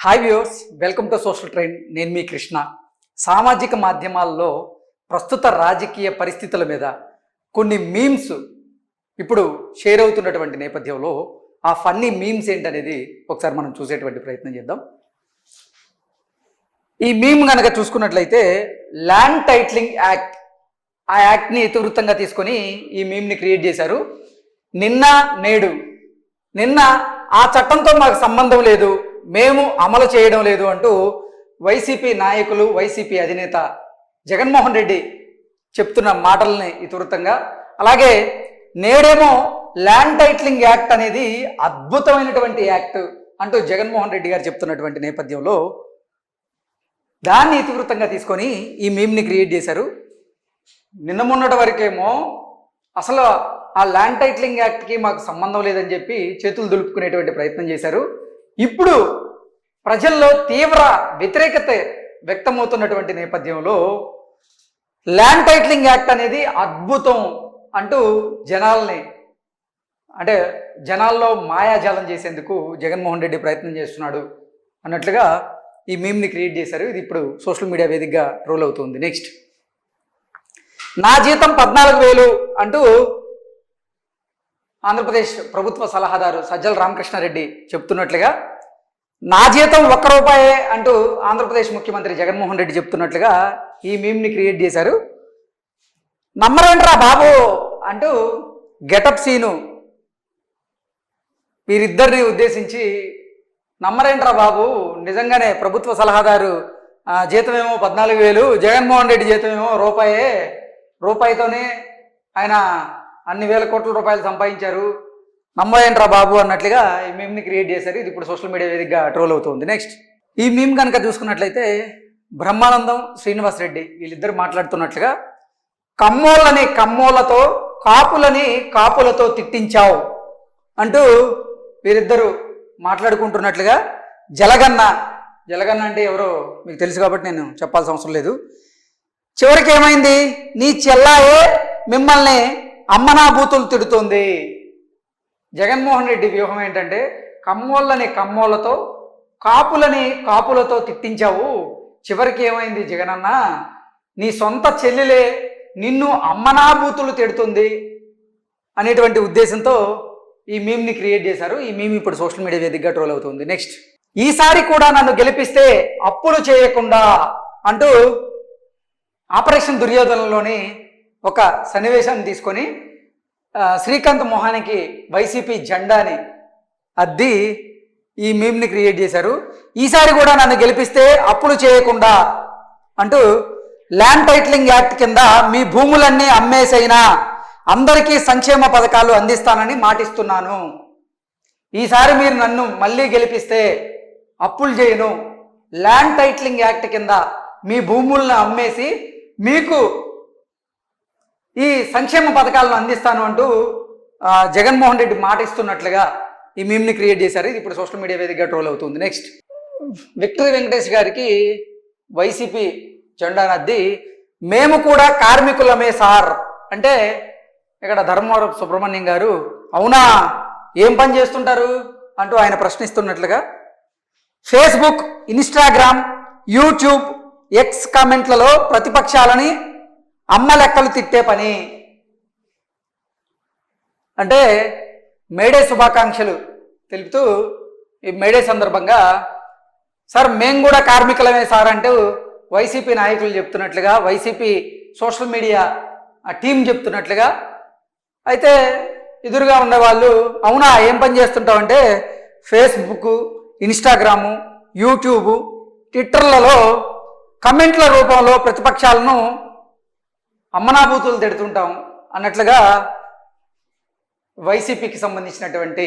Hi viewers, welcome to social trend. నేను మీ కృష్ణ. సామాజిక మాధ్యమాల్లో ప్రస్తుత రాజకీయ పరిస్థితుల మీద కొన్ని మీమ్స్ ఇప్పుడు షేర్ అవుతున్నటువంటి నేపథ్యంలో ఆ ఫన్నీ మీమ్స్ ఏంటనేది ఒకసారి మనం చూసేటువంటి ప్రయత్నం చేద్దాం. ఈ మీమ్ కనుక చూసుకున్నట్లయితే ల్యాండ్ టైటిలింగ్ యాక్ట్, ఆ యాక్ట్ని ఇతివృత్తంగా తీసుకొని ఈ మీమ్ని క్రియేట్ చేశారు. నిన్న ఆ చట్టంతో మాకు సంబంధం లేదు, మేము అమలు చేయడం లేదు అంటూ వైసీపీ నాయకులు, వైసీపీ అధినేత జగన్మోహన్ రెడ్డి చెప్తున్న మాటల్ని ఇతివృత్తంగా, అలాగే నేడేమో ల్యాండ్ టైటిలింగ్ యాక్ట్ అనేది అద్భుతమైనటువంటి యాక్ట్ అంటూ జగన్మోహన్ రెడ్డి గారు చెప్తున్నటువంటి నేపథ్యంలో దాన్ని ఇతివృత్తంగా తీసుకొని ఈ మీమ్ని క్రియేట్ చేశారు. నిన్న మొన్నటి వరకేమో అసలు ఆ ల్యాండ్ టైటిలింగ్ యాక్ట్కి మాకు సంబంధం లేదని చెప్పి చేతులు దులుపుకునేటువంటి ప్రయత్నం చేశారు. ఇప్పుడు ప్రజల్లో తీవ్ర వ్యతిరేకత వ్యక్తమవుతున్నటువంటి నేపథ్యంలో ల్యాండ్ టైటిలింగ్ యాక్ట్ అనేది అద్భుతం అంటూ జనాల్లో మాయాజాలం చేసేందుకు జగన్మోహన్ రెడ్డి ప్రయత్నం చేస్తున్నాడు అన్నట్లుగా ఈ మీమ్ని క్రియేట్ చేశారు. ఇది ఇప్పుడు సోషల్ మీడియా వేదికగా రోల్ అవుతుంది. నెక్స్ట్, నా జీతం 14,000 అంటూ ఆంధ్రప్రదేశ్ ప్రభుత్వ సలహాదారు సజ్జల రామకృష్ణారెడ్డి చెప్తున్నట్లుగా, నా జీతం ₹1 అంటూ ఆంధ్రప్రదేశ్ ముఖ్యమంత్రి జగన్మోహన్ రెడ్డి చెప్తున్నట్లుగా ఈ మీమ్ని క్రియేట్ చేశారు. నమ్మరేంట్రా బాబు అంటూ గెటప్ సీను వీరిద్దరిని ఉద్దేశించి, నమ్మరేంట్రా బాబు, నిజంగానే ప్రభుత్వ సలహాదారు జీతమేమో 14,000, జగన్మోహన్ రెడ్డి జీతమేమో రూపాయితోనే ఆయన అన్ని వేల కోట్ల రూపాయలు సంపాదించారు, నమ్మరేంట్రా బాబు అన్నట్లుగా ఈ మీమ్ని క్రియేట్ చేశారు. ఇది ఇప్పుడు సోషల్ మీడియా వేదికగా ట్రోల్ అవుతుంది. నెక్స్ట్, ఈ మీమ్ కనుక చూసుకున్నట్లయితే బ్రహ్మానందం, శ్రీనివాస్ రెడ్డి వీళ్ళిద్దరు మాట్లాడుతున్నట్లుగా, కమ్మోళ్ళని కమ్మోళ్ళతో, కాపులని కాపులతో తిట్టించావు అంటూ వీరిద్దరు మాట్లాడుకుంటున్నట్లుగా, జలగన్న అంటే ఎవరో మీకు తెలుసు కాబట్టి నేను చెప్పాల్సిన అవసరం లేదు. చివరికి ఏమైంది, నీ చెల్లాయే మిమ్మల్ని అమ్మనాభూతులు తిడుతుంది. జగన్మోహన్ రెడ్డి వ్యూహం ఏంటంటే, కమ్మోళ్ళని కమ్మోళ్ళతో, కాపులని కాపులతో తిట్టించావు, చివరికి ఏమైంది జగనన్న, నీ సొంత చెల్లెలే నిన్ను అమ్మనాభూతులు తిడుతుంది అనేటువంటి ఉద్దేశంతో ఈ మీమ్ని క్రియేట్ చేశారు. ఈ మీమ్ ఇప్పుడు సోషల్ మీడియా వేదికగా ట్రోల్ అవుతుంది. నెక్స్ట్, ఈసారి కూడా నన్ను గెలిపిస్తే అప్పులు చేయకుండా అంటూ ఆపరేషన్ దుర్యోధనలోని ఒక సన్నివేశాన్ని తీసుకొని శ్రీకాంత్ మొహానికి వైసీపీ జెండాని అద్ది ఈ మీమ్ని క్రియేట్ చేశారు. ఈసారి కూడా నన్ను గెలిపిస్తే అప్పులు చేయకుండా అంటూ ల్యాండ్ టైటిలింగ్ యాక్ట్ కింద మీ భూములన్నీ అమ్మేసైనా అందరికీ సంక్షేమ పథకాలు అందిస్తానని మాటిస్తున్నాను. ఈసారి మీరు నన్ను మళ్ళీ గెలిపిస్తే అప్పులు చేయను, ల్యాండ్ టైటిలింగ్ యాక్ట్ కింద మీ భూములను అమ్మేసి మీకు ఈ సంక్షేమ పథకాలను అందిస్తాను అంటూ జగన్మోహన్ రెడ్డి మాట ఇస్తున్నట్లుగా ఈ మీమ్ని క్రియేట్ చేశారు. ఇది ఇప్పుడు సోషల్ మీడియా వేదికగా ట్రోల్ అవుతుంది. నెక్స్ట్, విక్టరీ వెంకటేష్ గారికి వైసీపీ జెండాను అద్ది, మేము కూడా కార్మికులమే సార్ అంటే, ఇక్కడ ధర్మవరం సుబ్రహ్మణ్యం గారు అవునా ఏం పని చేస్తుంటారు అంటూ ఆయన ప్రశ్నిస్తున్నట్లుగా, ఫేస్బుక్, ఇన్స్టాగ్రామ్, యూట్యూబ్, ఎక్స్ కామెంట్లలో ప్రతిపక్షాలని అమ్మ లెక్కలు తిట్టే పని అంటే మేడే శుభాకాంక్షలు తెలుపుతూ ఈ మేడే సందర్భంగా, సార్ మేము కూడా కార్మికులమే సార్ అంటూ వైసీపీ నాయకులు చెప్తున్నట్లుగా, వైసీపీ సోషల్ మీడియా టీం చెప్తున్నట్లుగా, అయితే ఎదురుగా ఉండేవాళ్ళు అవునా ఏం పని చేస్తుంటావంటే, ఫేస్బుక్, ఇన్స్టాగ్రాము, యూట్యూబు, ట్విట్టర్లలో కమెంట్ల రూపంలో ప్రతిపక్షాలను అమ్మనాభూతులు తిడుతుంటాం అన్నట్లుగా వైసీపీకి సంబంధించినటువంటి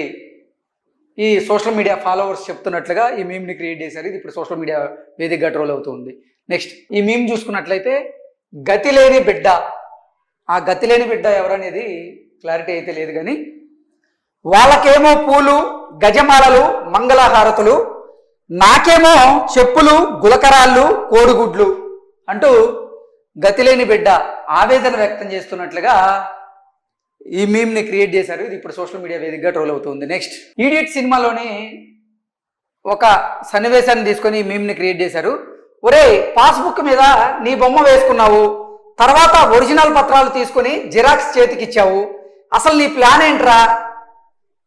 ఈ సోషల్ మీడియా ఫాలోవర్స్ చెప్తున్నట్లుగా ఈ మీమ్ని క్రియేట్ చేశారు. ఇది ఇప్పుడు సోషల్ మీడియా వేదికగా ట్రోల్ అవుతుంది. నెక్స్ట్, ఈ మీమ్ చూసుకున్నట్లయితే గతిలేని బిడ్డ, ఆ గతిలేని బిడ్డ ఎవరనేది క్లారిటీ అయితే లేదు కానీ, వాళ్ళకేమో పూలు, గజమాలలు, మంగళహారతులు, నాకేమో చెప్పులు, గులకరాళ్ళు, కోడిగుడ్లు అంటూ గతిలేని బిడ్డ ఆవేదన వ్యక్తం చేస్తున్నట్లుగా ఈ మీమ్ని క్రియేట్ చేశారు. ఇది ఇప్పుడు సోషల్ మీడియా వేదికగా ట్రోల్ అవుతుంది. నెక్స్ట్, ఈడియట్ సినిమాలోని ఒక సన్నివేశాన్ని తీసుకొని ఈ మీమ్ని క్రియేట్ చేశారు. ఒరే, పాస్బుక్ మీద నీ బొమ్మ వేసుకున్నావు, తర్వాత ఒరిజినల్ పత్రాలు తీసుకొని జిరాక్స్ చేతికి ఇచ్చావు, అసలు నీ ప్లాన్ ఏంట్రా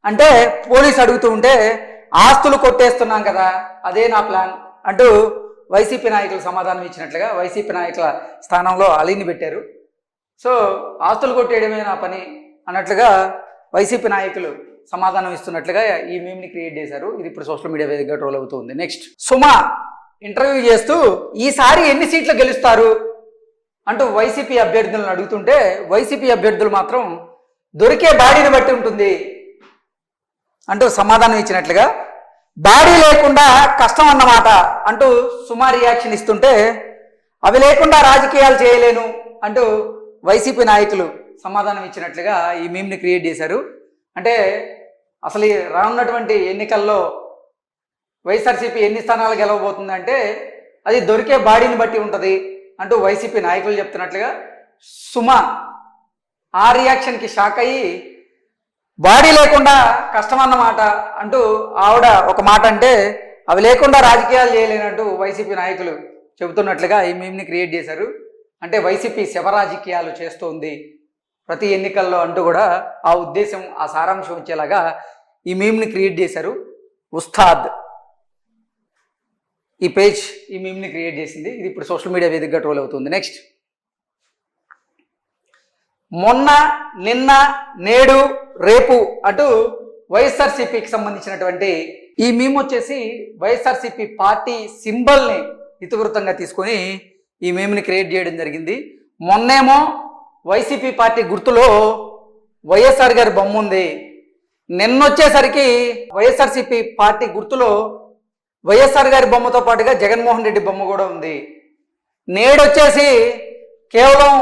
అంటే పోలీస్ అడుగుతూ ఉంటే ఆస్తులు కొట్టేస్తున్నాం కదా, అదే నా ప్లాన్ అంటూ వైసీపీ నాయకులు సమాధానం ఇచ్చినట్లుగా వైసీపీ నాయకుల స్థానంలో అలీని పెట్టారు. సో ఆస్తులు కొట్టేయడమే నా పని అన్నట్లుగా వైసీపీ నాయకులు సమాధానం ఇస్తున్నట్లుగా ఈ మీమ్ని క్రియేట్ చేశారు. ఇది ఇప్పుడు సోషల్ మీడియా వేదికగా ట్రోల్ అవుతుంది. నెక్స్ట్, సుమా ఇంటర్వ్యూ చేస్తూ ఈసారి ఎన్ని సీట్లు గెలుస్తారు అంటూ వైసీపీ అభ్యర్థులను అడుగుతుంటే వైసీపీ అభ్యర్థులు మాత్రం దొరికే బాడీని బట్టి ఉంటుంది అంటూ సమాధానం ఇచ్చినట్లుగా, బాడీ లేకుండా కష్టం అన్నమాట అంటూ సుమా రియాక్షన్ ఇస్తుంటే అవి లేకుండా రాజకీయాలు చేయలేను అంటూ వైసీపీ నాయకులు సమాధానం ఇచ్చినట్లుగా ఈ మీమ్ని క్రియేట్ చేశారు. అంటే అసలు ఈ రానున్నటువంటి ఎన్నికల్లో వైఎస్ఆర్సీపీ ఎన్ని స్థానాలు గెలవబోతుందంటే అది దొరికే బాడీని బట్టి ఉంటుంది అంటూ వైసీపీ నాయకులు చెప్తున్నట్లుగా సుమా ఆ రియాక్షన్కి షాక్ అయ్యి బాడీ లేకుండా కష్టం అన్నమాట అంటూ ఆవిడ ఒక మాట అంటే అవి లేకుండా రాజకీయాలు చేయలేనంటూ వైసీపీ నాయకులు చెబుతున్నట్లుగా ఈ మీమ్ని క్రియేట్ చేశారు. అంటే వైసీపీ శవ రాజకీయాలు చేస్తోంది ప్రతి ఎన్నికల్లో అంటూ కూడా ఆ ఉద్దేశం, ఆ సారాంశం వచ్చేలాగా ఈ మీమ్ని క్రియేట్ చేశారు. ఉస్తాద్ ఈ పేజ్ ఈ మీమ్ని క్రియేట్ చేసింది. ఇది ఇప్పుడు సోషల్ మీడియా వేదికగా ట్రోల్ అవుతుంది. నెక్స్ట్, మొన్న, నిన్న, నేడు, రేపు అంటూ వైఎస్ఆర్సీపీకి సంబంధించినటువంటి ఈ మీమ్ వచ్చేసి వైఎస్ఆర్సీపీ పార్టీ సింబల్ని ఇతివృత్తంగా తీసుకొని ఈ మీమ్ని క్రియేట్ చేయడం జరిగింది. మొన్నేమో వైసీపీ పార్టీ గుర్తులో వైఎస్ఆర్ గారి బొమ్మ ఉంది, నిన్నొచ్చేసరికి వైఎస్ఆర్సీపీ పార్టీ గుర్తులో వైఎస్ఆర్ గారి బొమ్మతో పాటుగా జగన్మోహన్ రెడ్డి బొమ్మ కూడా ఉంది, నేడొచ్చేసి కేవలం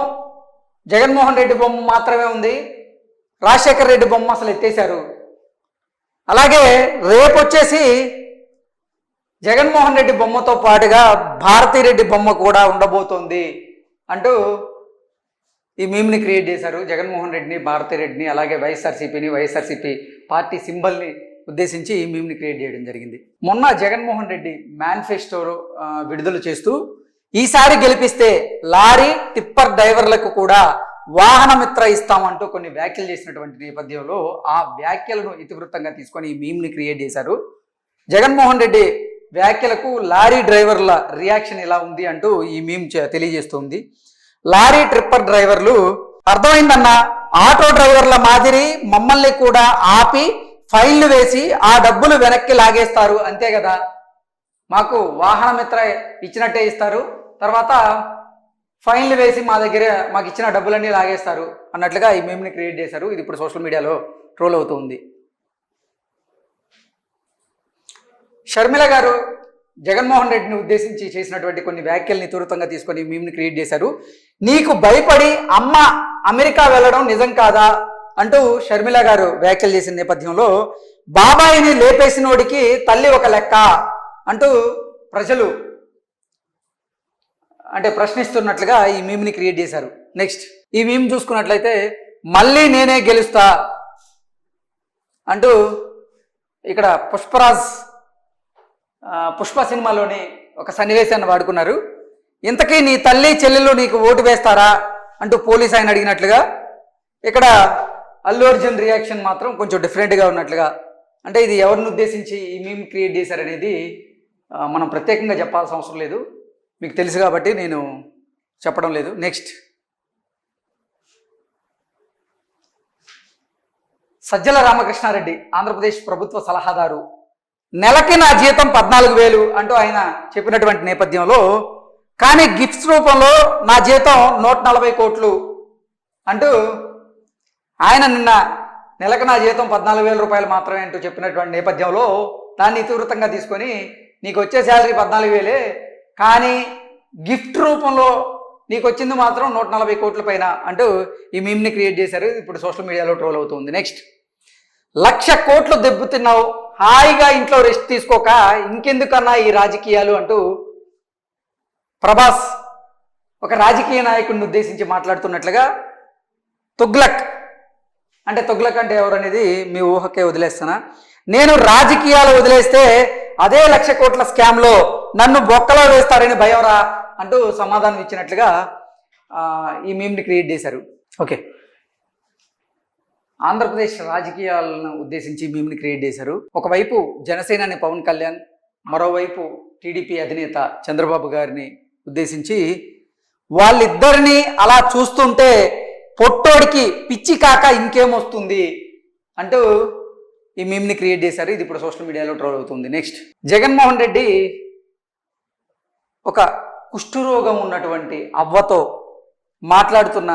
జగన్మోహన్ రెడ్డి బొమ్మ మాత్రమే ఉంది, రాజశేఖర్ రెడ్డి బొమ్మ అసలు ఎత్తేశారు, అలాగే రేపు వచ్చేసి జగన్మోహన్ రెడ్డి బొమ్మతో పాటుగా భారతిరెడ్డి బొమ్మ కూడా ఉండబోతోంది అంటూ ఈ మీమ్ని క్రియేట్ చేశారు. జగన్మోహన్ రెడ్డిని, భారతిరెడ్డిని, అలాగే వైఎస్ఆర్సీపీ పార్టీ సింబల్ని ఉద్దేశించి ఈ మీమ్ని క్రియేట్ చేయడం జరిగింది. మొన్న జగన్మోహన్ రెడ్డి మేనిఫెస్టో విడుదల చేస్తూ ఈసారి గెలిపిస్తే లారీ టిప్పర్ డ్రైవర్లకు కూడా వాహన మిత్ర ఇస్తామంటూ కొన్ని వ్యాఖ్యలు చేసినటువంటి నేపథ్యంలో ఆ వ్యాఖ్యలను ఇతివృత్తంగా తీసుకొని ఈ మీమ్ని క్రియేట్ చేశారు. జగన్మోహన్ రెడ్డి వ్యాఖ్యలకు లారీ డ్రైవర్ల రియాక్షన్ ఎలా ఉంది అంటూ ఈ మీమ్ తెలియజేస్తుంది. లారీ ట్రిప్పర్ డ్రైవర్లు, అర్థమైందన్న, ఆటో డ్రైవర్ల మాదిరి మమ్మల్ని కూడా ఆపి ఫైన్లు వేసి ఆ డబ్బులు వెనక్కి లాగేస్తారు, అంతే కదా, మాకు వాహన మిత్ర ఇచ్చినట్టే ఇస్తారు, తర్వాత ఫైన్లు వేసి మాకు ఇచ్చిన డబ్బులన్నీ లాగేస్తారు అన్నట్లుగా ఈ మీమ్ని క్రియేట్ చేశారు. ఇది ఇప్పుడు సోషల్ మీడియాలో ట్రోల్ అవుతుంది. షర్మిల గారు జగన్మోహన్ రెడ్డిని ఉద్దేశించి చేసినటువంటి కొన్ని వ్యాఖ్యల్ని త్వరితంగా తీసుకొని మీమ్ని క్రియేట్ చేశారు. నీకు భయపడి అమ్మ అమెరికా వెళ్ళడం నిజం కాదా అంటూ షర్మిల గారు వ్యాఖ్యలు చేసిన నేపథ్యంలో బాబాయిని లేపేసినోడికి తల్లి ఒక లెక్క అంటూ ప్రజలు ప్రశ్నిస్తున్నట్లుగా ఈ మీమ్ని క్రియేట్ చేశారు. నెక్స్ట్, ఈ మీమ్ చూసుకున్నట్లయితే మళ్ళీ నేనే గెలుస్తా అంటూ ఇక్కడ పుష్ప సినిమాలోని ఒక సన్నివేశాన్ని వాడుకున్నారు. ఇంతకీ నీ తల్లి చెల్లెలు నీకు ఓటు వేస్తారా అంటూ పోలీస్ ఆయన అడిగినట్లుగా ఇక్కడ అల్లు అర్జున్ రియాక్షన్ మాత్రం కొంచెం డిఫరెంట్గా ఉన్నట్లుగా, అంటే ఇది ఎవరిని ఉద్దేశించి ఈ మీమ్ క్రియేట్ చేశారనేది మనం ప్రత్యేకంగా చెప్పాల్సిన అవసరం లేదు, మీకు తెలుసు కాబట్టి నేను చెప్పడం లేదు. నెక్స్ట్, సజ్జల రామకృష్ణారెడ్డి ఆంధ్రప్రదేశ్ ప్రభుత్వ సలహాదారు, నెలకి నా జీతం 14,000 అంటూ ఆయన చెప్పినటువంటి నేపథ్యంలో, కానీ గిఫ్ట్స్ రూపంలో నా జీతం 140 కోట్లు అంటూ ఆయన నిన్న నెలకు నా జీతం 14,000 రూపాయలు మాత్రమే అంటూ చెప్పినటువంటి నేపథ్యంలో దాన్ని తీవ్రతంగా తీసుకొని నీకు వచ్చే శాలరీ 14,000 కానీ గిఫ్ట్ రూపంలో నీకు వచ్చింది మాత్రం 140 కోట్ల పైన అంటూ ఈ మీమ్ని క్రియేట్ చేశారు. ఇప్పుడు సోషల్ మీడియాలో ట్రోల్ అవుతుంది. నెక్స్ట్, 1,00,000 కోట్లు దెబ్బతిన్నావు, హాయిగా ఇంట్లో రెస్ట్ తీసుకోక ఇంకెందుకన్నా ఈ రాజకీయాలు అంటూ ప్రభాస్ ఒక రాజకీయ నాయకుడిని ఉద్దేశించి మాట్లాడుతున్నట్లుగా, తుగ్లక్ అంటే ఎవరు అనేది మీ ఊహకే వదిలేస్తున్నా, నేను రాజకీయాలు వదిలేస్తే అదే 1,00,000 కోట్ల స్కామ్లో నన్ను బొక్కలో వేస్తారని భయంరా అంటూ సమాధానం ఇచ్చినట్లుగా ఈ మీమ్ని క్రియేట్ చేశారు. ఓకే, ఆంధ్రప్రదేశ్ రాజకీయాలను ఉద్దేశించి మీమ్ని క్రియేట్ చేశారు. ఒకవైపు జనసేనాని పవన్ కళ్యాణ్, మరోవైపు టీడీపీ అధినేత చంద్రబాబు గారిని ఉద్దేశించి వాళ్ళిద్దరినీ అలా చూస్తుంటే పొట్టోడికి పిచ్చి కాక ఇంకేమొస్తుంది అంటూ ఈ మీమ్ని క్రియేట్ చేశారు. ఇది ఇప్పుడు సోషల్ మీడియాలో ట్రోల్ అవుతుంది. నెక్స్ట్, జగన్మోహన్ రెడ్డి ఒక కుష్ఠరోగం ఉన్నటువంటి అవ్వతో మాట్లాడుతున్న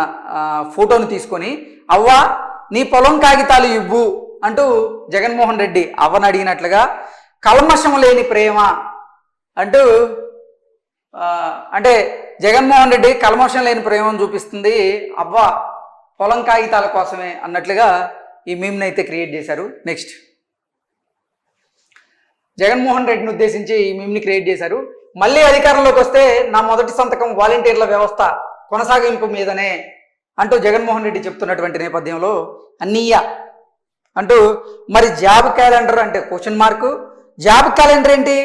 ఫోటోను తీసుకొని, అవ్వ నీ పొలం కాగితాలు ఇవ్వు అంటూ జగన్మోహన్ రెడ్డి అవ్వను అడిగినట్లుగా కల్మషం లేని ప్రేమ అంటూ అంటే జగన్మోహన్ రెడ్డి కల్మషం లేని ప్రేమను చూపిస్తుంది అవ్వ పొలం కాగితాల కోసమే అన్నట్లుగా ఈ మీమ్ని అయితే క్రియేట్ చేశారు. నెక్స్ట్, జగన్మోహన్ రెడ్డిని ఉద్దేశించి ఈ మీమ్ని క్రియేట్ చేశారు. మళ్ళీ అధికారంలోకి వస్తే నా మొదటి సంతకం వాలంటీర్ల వ్యవస్థ కొనసాగింపు మీదనే అంటూ జగన్మోహన్ రెడ్డి చెప్తున్నటువంటి నేపథ్యంలో అన్నయ్య అంటూ, మరి జాబ్ క్యాలెండర్ అంటే క్వశ్చన్ మార్కు, జాబ్ క్యాలెండర్ ఏంటి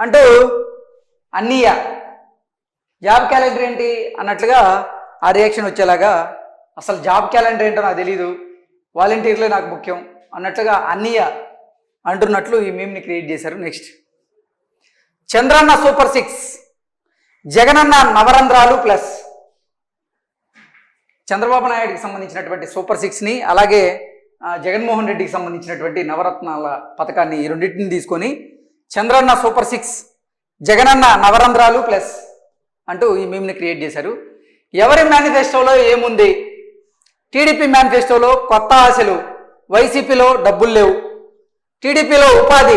అంటూ అన్నయ్య జాబ్ క్యాలెండర్ ఏంటి అన్నట్లుగా ఆ రియాక్షన్ వచ్చేలాగా, అసలు జాబ్ క్యాలెండర్ ఏంటో నాకు తెలీదు, వాలంటీర్లే నాకు ముఖ్యం అన్నట్లుగా అన్నయ్య అంటున్నట్లు ఈ మీమ్ని క్రియేట్ చేశారు. నెక్స్ట్, చంద్రన్న సూపర్ 6, జగనన్న నవరంధ్రాలు ప్లస్. చంద్రబాబు నాయుడికి సంబంధించినటువంటి సూపర్ 6ని, అలాగే జగన్మోహన్ రెడ్డికి సంబంధించినటువంటి నవరత్నాల పథకాన్ని, ఈ రెండింటిని తీసుకొని చంద్రన్న సూపర్ 6, జగనన్న నవరంధ్రాలు ప్లస్ అంటూ ఈ మీమ్ని క్రియేట్ చేశారు. ఎవరి మేనిఫెస్టోలో ఏముంది? టీడీపీ మేనిఫెస్టోలో కొత్త ఆశలు, వైసీపీలో డబ్బులు లేవు, టీడీపీలో ఉపాధి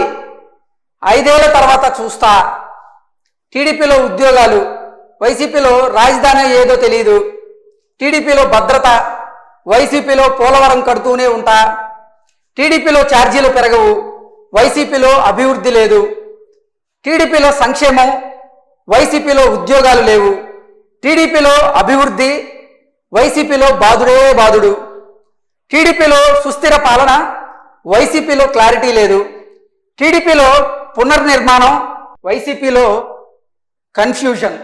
5 ఏళ్ల తర్వాత చూస్తా, టీడీపీలో ఉద్యోగాలు, వైసీపీలో రాజధాని ఏదో తెలియదు, టీడీపీలో భద్రత, వైసీపీలో పోలవరం కడుతూనే ఉంటా, టీడీపీలో ఛార్జీలు పెరగవు, వైసీపీలో అభివృద్ధి లేదు, టీడీపీలో సంక్షేమం, వైసీపీలో ఉద్యోగాలు లేవు, టీడీపీలో అభివృద్ధి, వైసీపీలో బాదుడే బాదుడు, టీడీపీలో సుస్థిర పాలన, వైసీపీలో క్లారిటీ లేదు, టీడీపీలో పునర్నిర్మాణం, వైసీపీలో కన్ఫ్యూజన్.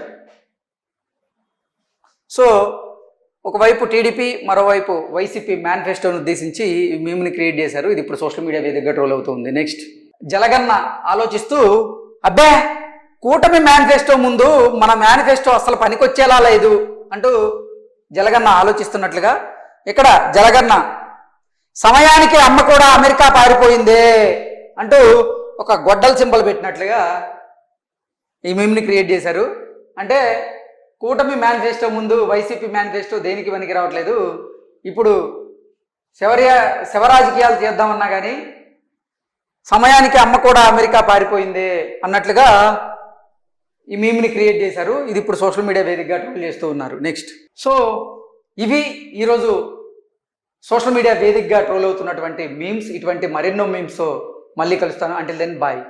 సో ఒకవైపు టీడీపీ, మరోవైపు వైసీపీ మేనిఫెస్టోను ఉద్దేశించి ఈ మీమ్ని క్రియేట్ చేశారు. ఇది ఇప్పుడు సోషల్ మీడియా వేదికగా ట్రోల్ అవుతుంది. నెక్స్ట్, జలగన్న ఆలోచిస్తూ, అబ్బే కూటమి మేనిఫెస్టో ముందు మన మేనిఫెస్టో అసలు పనికొచ్చేలా లేదు అంటూ జలగన్న ఆలోచిస్తున్నట్లుగా, ఇక్కడ జలగన్న సమయానికి అమ్మ కూడా అమెరికా పారిపోయిందే అంటూ ఒక గొడ్డల సింబల్ పెట్టినట్లుగా ఈ మీమ్ని క్రియేట్ చేశారు. అంటే కూటమి మేనిఫెస్టో ముందు వైసీపీ మేనిఫెస్టో దేనికి పనికి రావట్లేదు, ఇప్పుడు శివరాజకీయాలు చేద్దామన్నా కానీ సమయానికి అమ్మ కూడా అమెరికా పారిపోయిందే అన్నట్లుగా ఈ మీమ్ని క్రియేట్ చేశారు. ఇది ఇప్పుడు సోషల్ మీడియా వేదికగా ట్రోల్ చేస్తూ ఉన్నారు. నెక్స్ట్, సో ఇవి ఈరోజు సోషల్ మీడియా వేదికగా ట్రోల్ అవుతున్నటువంటి మీమ్స్. ఇటువంటి మరెన్నో మీమ్స్తో మళ్ళీ కలుస్తాను. Until then bye.